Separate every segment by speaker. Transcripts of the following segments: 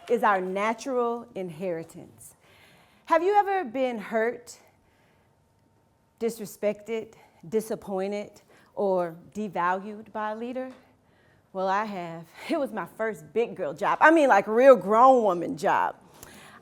Speaker 1: is our natural inheritance. Have you ever been hurt, disrespected, disappointed, or devalued by a leader? Well, I have. It was my first big girl job. I mean, like real grown woman job.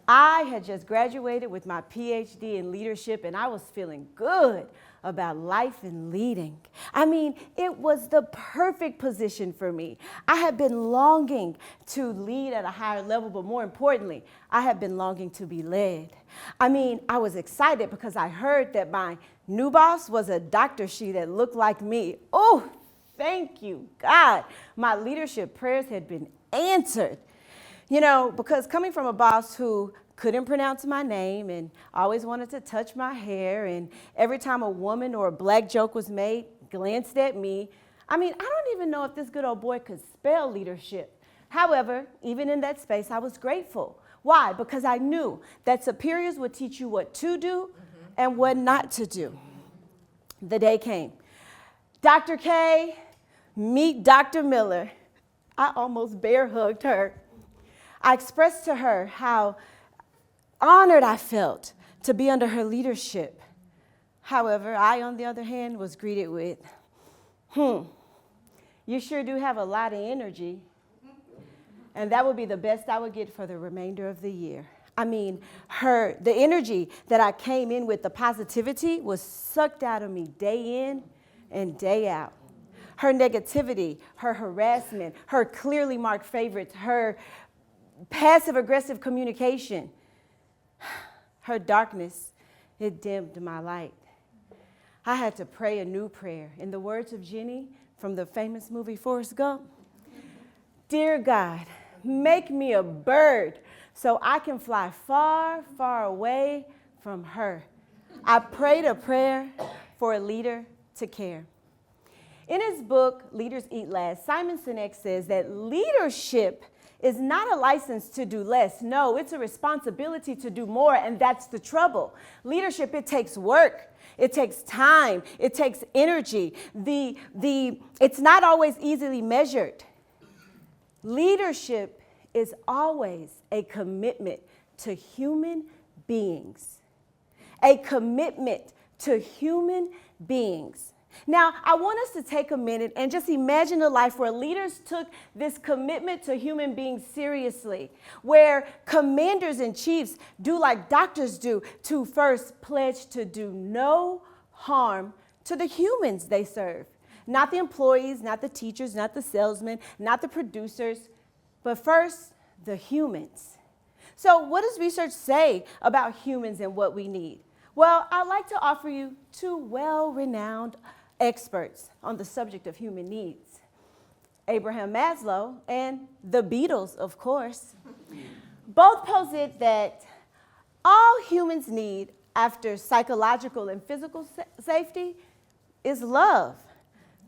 Speaker 1: I had just graduated with my PhD in leadership, and I was feeling good about life and leading. I mean, it was the perfect position for me. I had been longing to lead at a higher level, but more importantly, I had been longing to be led. I mean, I was excited because I heard that my new boss was a doctor that looked like me. Oh, thank you, God. My leadership prayers had been answered. You know, because coming from a boss who couldn't pronounce my name and always wanted to touch my hair, and every time a woman or a black joke was made, glanced at me. I mean, I don't even know if this good old boy could spell leadership. However, even in that space, I was grateful. Why? Because I knew that superiors would teach you what to do and what not to do. The day came. Dr. K, meet Dr. Miller. I almost bear hugged her. I expressed to her how honored I felt to be under her leadership. However, I, on the other hand, was greeted with, you sure do have a lot of energy. And that would be the best I would get for the remainder of the year. I mean, the energy that I came in with, the positivity, was sucked out of me day in and day out. Her negativity, her harassment, her clearly marked favorites, her passive-aggressive communication, her darkness, it dimmed my light. I had to pray a new prayer. In the words of Jenny from the famous movie Forrest Gump, "Dear God, make me a bird so I can fly far, far away from her." I prayed a prayer for a leader to care. In his book, Leaders Eat Last, Simon Sinek says that leadership is not a license to do less. No, it's a responsibility to do more, and that's the trouble. Leadership, it takes work. It takes time. It takes energy. It's not always easily measured. Leadership is always a commitment to human beings. A commitment to human beings. Now, I want us to take a minute and just imagine a life where leaders took this commitment to human beings seriously, where commanders and chiefs do like doctors do, to first pledge to do no harm to the humans they serve. Not the employees, not the teachers, not the salesmen, not the producers, but first, the humans. So what does research say about humans and what we need? Well, I'd like to offer you two well-renowned experts on the subject of human needs. Abraham Maslow and the Beatles, of course. Both posit that all humans need after psychological and physical safety is love.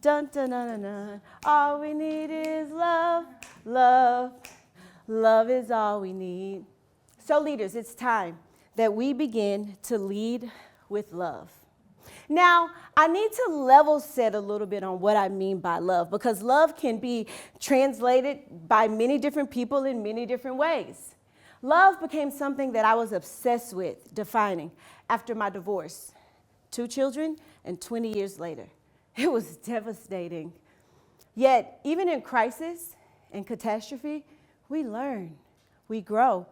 Speaker 1: Dun, dun, dun, dun, dun. All we need is love, love. Love is all we need. So leaders, it's time that we begin to lead with love. Now, I need to level set a little bit on what I mean by love, because love can be translated by many different people in many different ways. Love became something that I was obsessed with defining after my divorce. 2 children and 20 years later. It was devastating. Yet, even in crisis and catastrophe, we learn, we grow.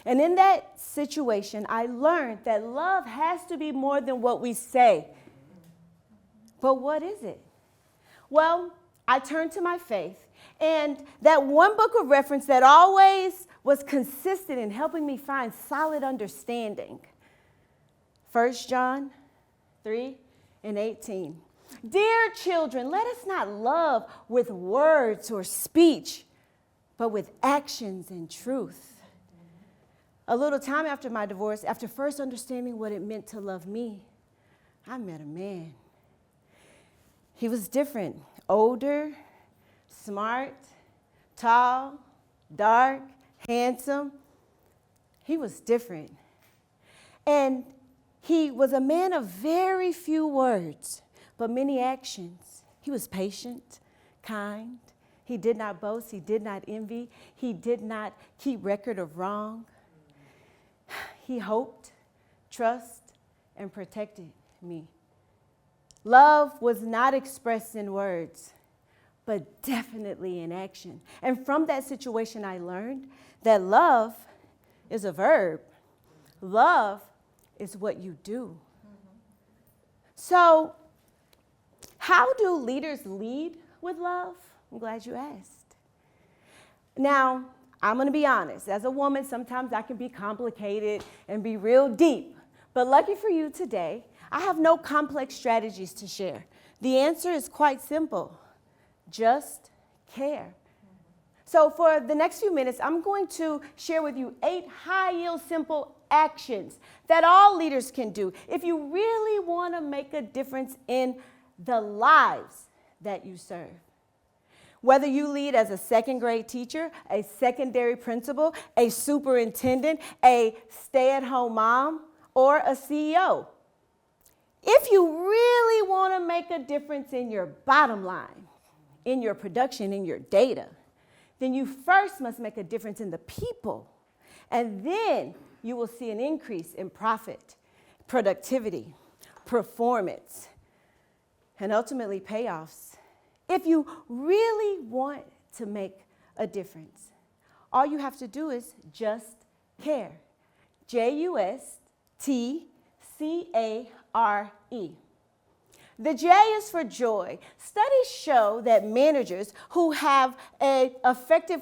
Speaker 1: And in that situation, I learned that love has to be more than what we say. But what is it? Well, I turned to my faith, and that one book of reference that always was consistent in helping me find solid understanding. 1 John 3:18. Dear children, let us not love with words or speech, but with actions and truth. A little time after my divorce, after first understanding what it meant to love me, I met a man. He was different, older, smart, tall, dark, handsome. He was different. And he was a man of very few words, but many actions. He was patient, kind. He did not boast. He did not envy. He did not keep record of wrong. He hoped, trusted, and protected me. Love was not expressed in words, but definitely in action. And from that situation, I learned that love is a verb. Love is what you do. So, how do leaders lead with love? I'm glad you asked. Now, I'm going to be honest. As a woman, sometimes I can be complicated and be real deep. But lucky for you today, I have no complex strategies to share. The answer is quite simple. Just care. So for the next few minutes, I'm going to share with you 8 high-yield, simple actions that all leaders can do if you really want to make a difference in the lives that you serve. Whether you lead as a second-grade teacher, a secondary principal, a superintendent, a stay-at-home mom, or a CEO. If you really want to make a difference in your bottom line, in your production, in your data, then you first must make a difference in the people. And then you will see an increase in profit, productivity, performance, and ultimately payoffs. If you really want to make a difference, all you have to do is just care. JUSTCARE. The J is for joy. Studies show that managers who have an effective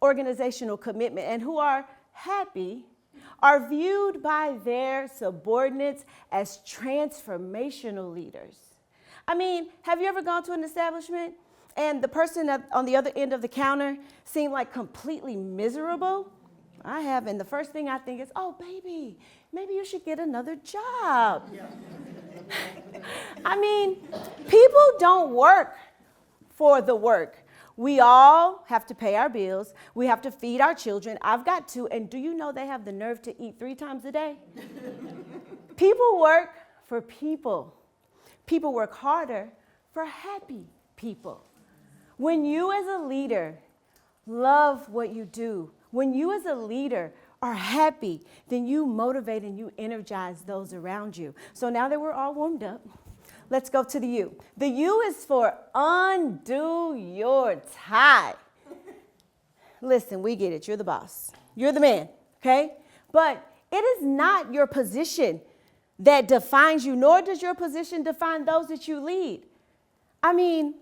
Speaker 1: organizational commitment and who are happy are viewed by their subordinates as transformational leaders. I mean, have you ever gone to an establishment and the person on the other end of the counter seemed like completely miserable? I have, and the first thing I think is, oh, baby, maybe you should get another job. Yeah. I mean, people don't work for the work. We all have to pay our bills. We have to feed our children. I've got 2, and do you know they have the nerve to eat 3 times a day? People work for people. People work harder for happy people. When you as a leader love what you do, when you as a leader are happy, then you motivate and you energize those around you. So now that we're all warmed up, let's go to the U. The U is for undo your tie. Listen, we get it. You're the boss. You're the man, okay? But it is not your position that defines you, nor does your position define those that you lead. I mean,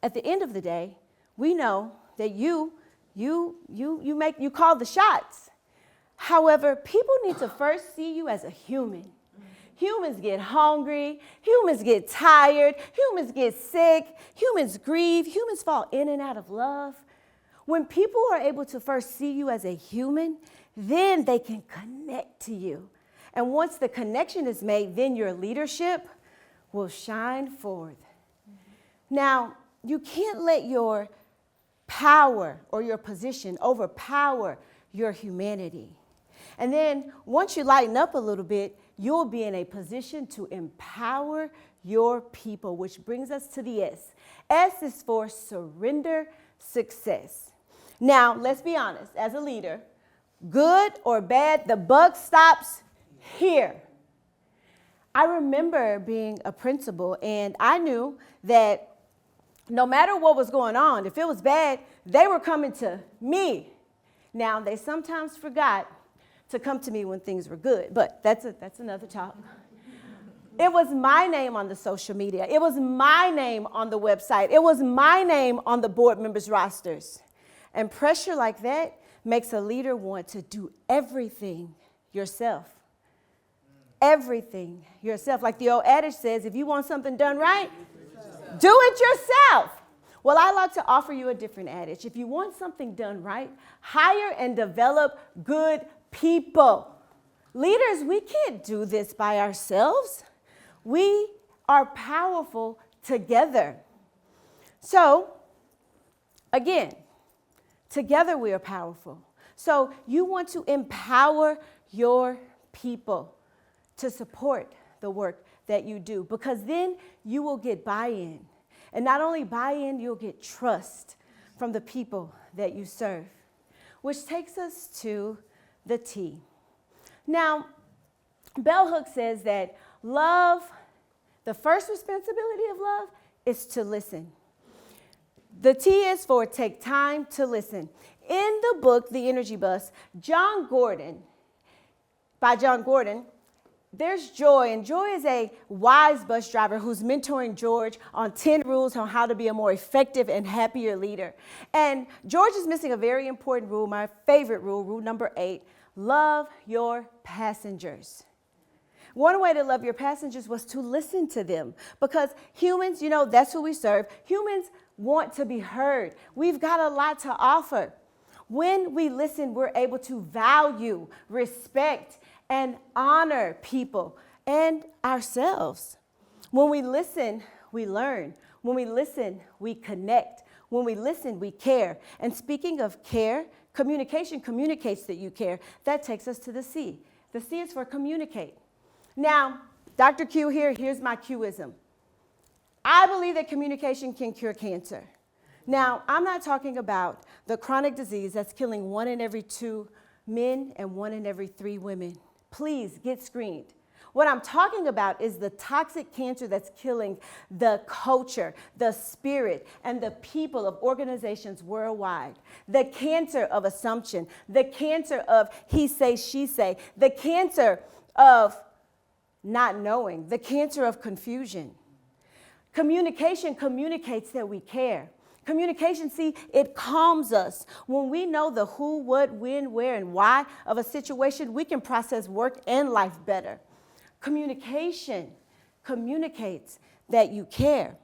Speaker 1: at the end of the day, we know that you call the shots. However, people need to first see you as a human. Humans get hungry, humans get tired, humans get sick, humans grieve, humans fall in and out of love. When people are able to first see you as a human, then they can connect to you. And once the connection is made, then your leadership will shine forth. Now, you can't let your power or your position overpower your humanity. And then once you lighten up a little bit, you'll be in a position to empower your people, which brings us to the S. S is for surrender success. Now, let's be honest, as a leader, good or bad, the buck stops here. I remember being a principal, and I knew that no matter what was going on, if it was bad, they were coming to me. Now, they sometimes forgot to come to me when things were good, but that's another talk. It was my name on the social media. It was my name on the website. It was my name on the board members' rosters. And pressure like that makes a leader want to do everything yourself. Everything yourself. Like the old adage says, if you want something done right, do it yourself. Well, I like to offer you a different adage. If you want something done right, hire and develop good people. Leaders, we can't do this by ourselves. We are powerful together. So, again, together we are powerful. So you want to empower your people to support the work that you do, because then you will get buy-in. And not only buy-in, you'll get trust from the people that you serve, which takes us to the T. Now, Bell Hooks says that love, the first responsibility of love is to listen. The T is for take time to listen. In the book, The Energy Bus, by John Gordon, there's Joy, and Joy is a wise bus driver who's mentoring George on 10 rules on how to be a more effective and happier leader. And George is missing a very important rule, my favorite rule, rule number 8, love your passengers. One way to love your passengers was to listen to them, because humans, that's who we serve. Humans want to be heard. We've got a lot to offer. When we listen, we're able to value, respect, and honor people and ourselves. When we listen, we learn. When we listen, we connect. When we listen, we care. And speaking of care, communication communicates that you care. That takes us to the C. The C is for communicate. Now, Dr. Q here, here's my Qism. I believe that communication can cure cancer. Now, I'm not talking about the chronic disease that's killing 1 in every 2 men and 1 in every 3 women. Please get screened. What I'm talking about is the toxic cancer that's killing the culture, the spirit, and the people of organizations worldwide. The cancer of assumption, the cancer of he say, she say, the cancer of not knowing, the cancer of confusion. Communication communicates that we care. Communication, see, it calms us. When we know the who, what, when, where, and why of a situation, we can process work and life better. Communication communicates that you care.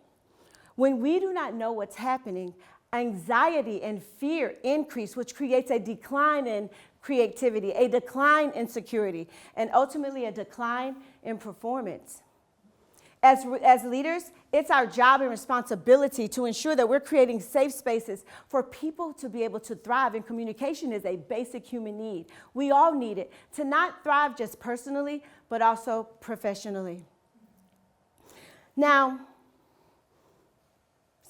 Speaker 1: When we do not know what's happening, anxiety and fear increase, which creates a decline in creativity, a decline in security, and ultimately a decline in performance. As leaders, it's our job and responsibility to ensure that we're creating safe spaces for people to be able to thrive, and communication is a basic human need. We all need it to not thrive just personally, but also professionally. Now,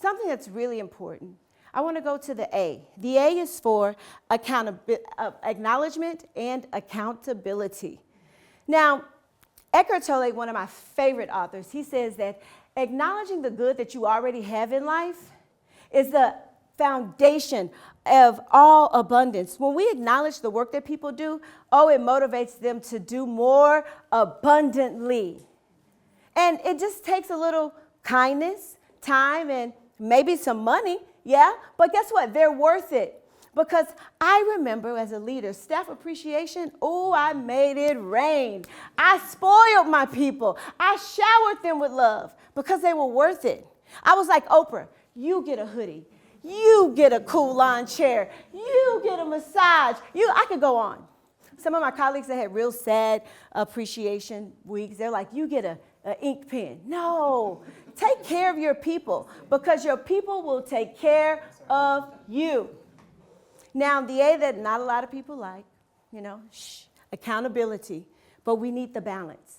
Speaker 1: something that's really important, I want to go to the A. The A is for acknowledgement and accountability. Now, Eckhart Tolle, one of my favorite authors, he says that acknowledging the good that you already have in life is the foundation of all abundance. When we acknowledge the work that people do, it motivates them to do more abundantly. And it just takes a little kindness, time, and maybe some money, yeah? But guess what? They're worth it. Because I remember as a leader, staff appreciation, I made it rain. I spoiled my people. I showered them with love because they were worth it. I was like, Oprah, you get a hoodie. You get a cool lawn chair. You get a massage. I could go on. Some of my colleagues that had real sad appreciation weeks, they're like, you get an ink pen. No, take care of your people because your people will take care of you. Now, the A that not a lot of people like, accountability, but we need the balance.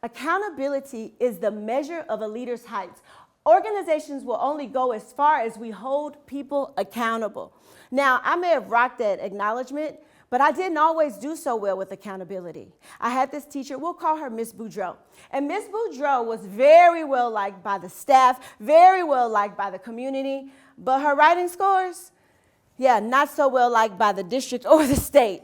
Speaker 1: Accountability is the measure of a leader's heights. Organizations will only go as far as we hold people accountable. Now, I may have rocked that acknowledgement, but I didn't always do so well with accountability. I had this teacher, we'll call her Miss Boudreaux. And Miss Boudreaux was very well liked by the staff, very well liked by the community, but her writing scores, not so well liked by the district or the state.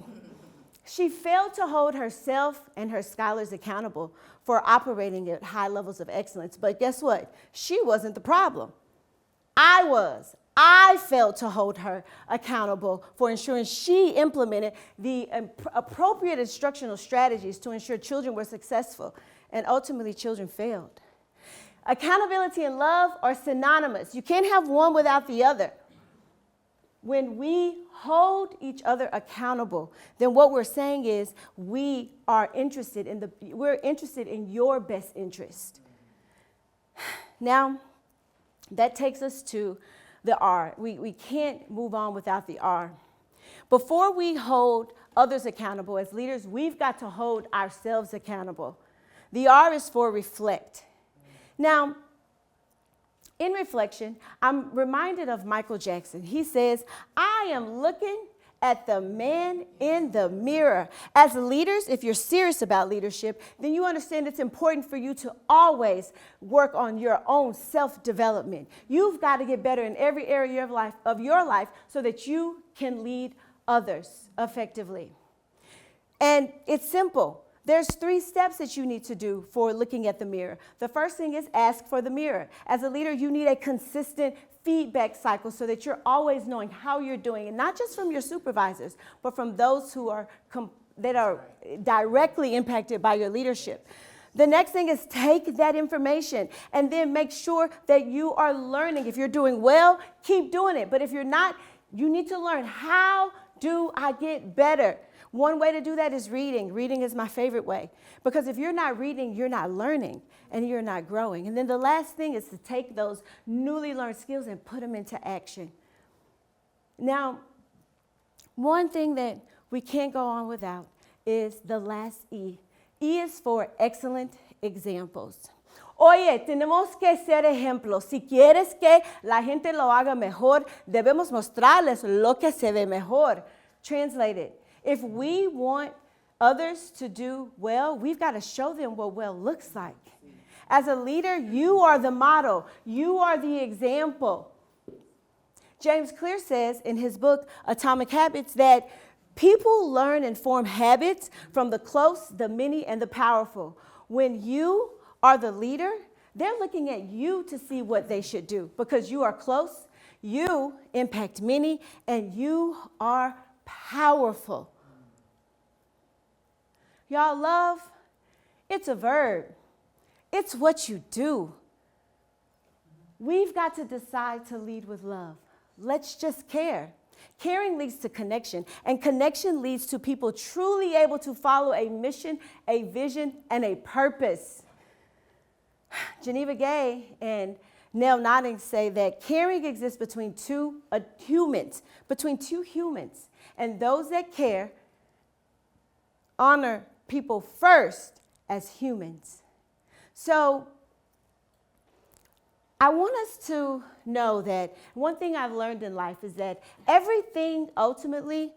Speaker 1: She failed to hold herself and her scholars accountable for operating at high levels of excellence. But guess what? She wasn't the problem. I was. I failed to hold her accountable for ensuring she implemented the appropriate instructional strategies to ensure children were successful, and ultimately children failed. Accountability and love are synonymous. You can't have one without the other. When we hold each other accountable, then what we're saying is we're interested in your best interest. Now, that takes us to the R. We can't move on without the R. Before we hold others accountable as leaders, we've got to hold ourselves accountable. The R is for reflect. Now, In reflection, I'm reminded of Michael Jackson. He says, I am looking at the man in the mirror. As leaders, if you're serious about leadership, then you understand it's important for you to always work on your own self-development. You've got to get better in every area of your life so that you can lead others effectively. And it's simple. There's 3 steps that you need to do for looking at the mirror. The first thing is ask for the mirror. As a leader, you need a consistent feedback cycle so that you're always knowing how you're doing, and not just from your supervisors, but from those who are directly impacted by your leadership. The next thing is take that information and then make sure that you are learning. If you're doing well, keep doing it. But if you're not, you need to learn, how do I get better? One way to do that is reading. Reading is my favorite way, because if you're not reading, you're not learning and you're not growing. And then the last thing is to take those newly learned skills and put them into action. Now, one thing that we can't go on without is the last E. E is for excellent examples. Oye, tenemos que ser ejemplos. Si quieres que la gente lo haga mejor, debemos mostrarles lo que se ve mejor. Translated, if we want others to do well, we've got to show them what well looks like. As a leader, you are the model. You are the example. James Clear says in his book, Atomic Habits, that people learn and form habits from the close, the many, and the powerful. When you are the leader, they're looking at you to see what they should do, because you are close, you impact many, and you are powerful. Y'all, love, it's a verb. It's what you do. We've got to decide to lead with love. Let's just care. Caring leads to connection, and connection leads to people truly able to follow a mission, a vision, and a purpose. Geneva Gay and Nell Nodding say that caring exists between two humans, and those that care honor people first as humans. So I want us to know that one thing I've learned in life is that everything ultimately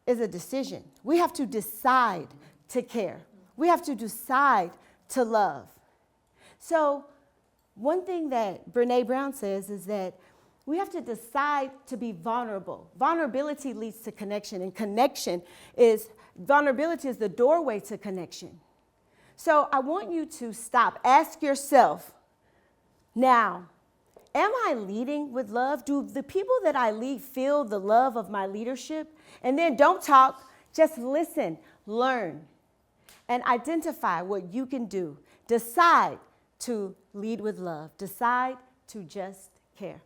Speaker 1: is a decision. We have to decide to care. We have to decide to love. So one thing that Brené Brown says is that we have to decide to be vulnerable. Vulnerability leads to connection, and vulnerability is the doorway to connection. So I want you to stop. Ask yourself, now, am I leading with love? Do the people that I lead feel the love of my leadership? And then don't talk, just listen, learn, and identify what you can do. Decide to lead with love. Decide to just care.